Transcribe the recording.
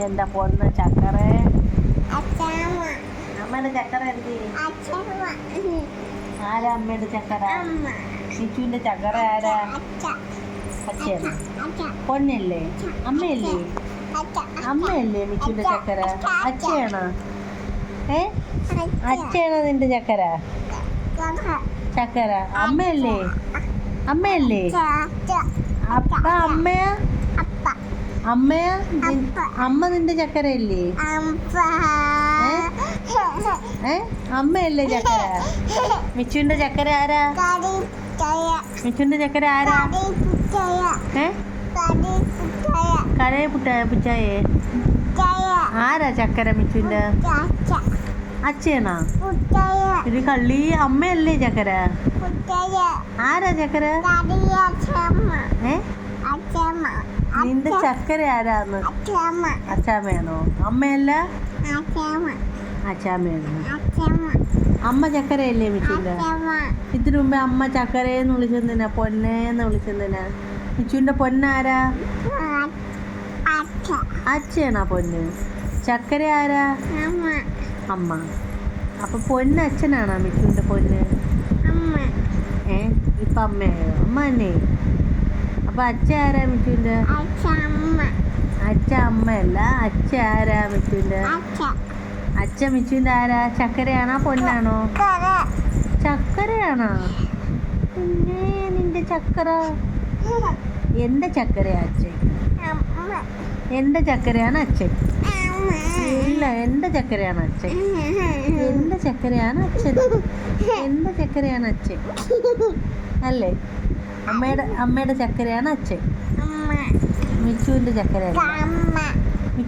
എന്റെ പൊന്ന് ചക്കര. അമ്മയുടെ ചക്കര എന്ത്? ആരാ അമ്മയുടെ ചക്കര? മിച്ചുവിന്റെ ചക്കര ആരാ? അച്ഛനാ? പൊന്നല്ലേ? അമ്മയല്ലേ? അമ്മയല്ലേ മിച്ചുവിന്റെ ചക്കര? അച്ഛയാണോ? അച്ഛയാണോ നിന്റെ ചക്കര? ചക്കര അമ്മയല്ലേ? അമ്മയല്ലേ? അപ്പ അമ്മയാ? അമ്മയാ? അമ്മ നിന്റെ ചക്കരയല്ലേ? അമ്മയല്ലേ ചക്കര? മിച്ചുവിന്റെ ചക്കര ആരാ? മിച്ചുവിന്റെ ചക്കര ആരാ? കടയെ പുച്ചായേ ആരാ ചക്കര? മിച്ചുവിന്റെ അച്ഛനാ? ഇത് കള്ളി. അമ്മയല്ലേ ചക്കര? ആരാ ചക്കര? നിന്റെ ചക്കര ആരാന്ന്? അച്ചാമ്മയാണോ? അമ്മയല്ല അച്ചാമ്മയാണോ? അമ്മ ചക്കരയല്ലേ മിച്ചുവിന്റെ? ഇതിനു മുമ്പേ അമ്മ ചക്കരയെന്ന് വിളിച്ചെന്തിനാ? പൊന്നേന്ന് വിളിച്ചെന്തിനാ? മിച്ചുവിന്റെ പൊന്നാരാ? അച്ഛനാ പൊന്ന്? ചക്കര ആരാ? അമ്മ. അപ്പൊ പൊന്ന് അച്ഛനാണോ മിച്ചുവിന്റെ പൊന്ന്? ഇപ്പൊ അമ്മയായോ? അമ്മ തന്നെ. അപ്പൊ അച്ഛ ആരാ മിച്ചുവിന്റെ? അച്ഛ അമ്മയല്ല. അച്ഛ ആരാ മിച്ചുവിന്റെ? അച്ഛ മിച്ചുവിന്റെ ആരാ? ചക്കരയാണോ പൊന്നാണോ? ചക്കരയാണോ? പിന്നെ നിന്റെ ചക്കര എന്റെ ചക്കരയാ അച്ഛൻ? എന്റെ ചക്കരയാണ് അച്ഛൻ? ഇല്ല, എന്റെ ചക്കരയാണ് അച്ഛൻ. എന്റെ ചക്കരയാണ് അച്ഛൻ. എന്റെ ചക്കരയാണ് അച്ഛൻ അല്ലേ? അമ്മയുടെ ചക്കരയാണ് അച്ഛൻ. മിച്ചുവിന്റെ ചക്കരയല്ല.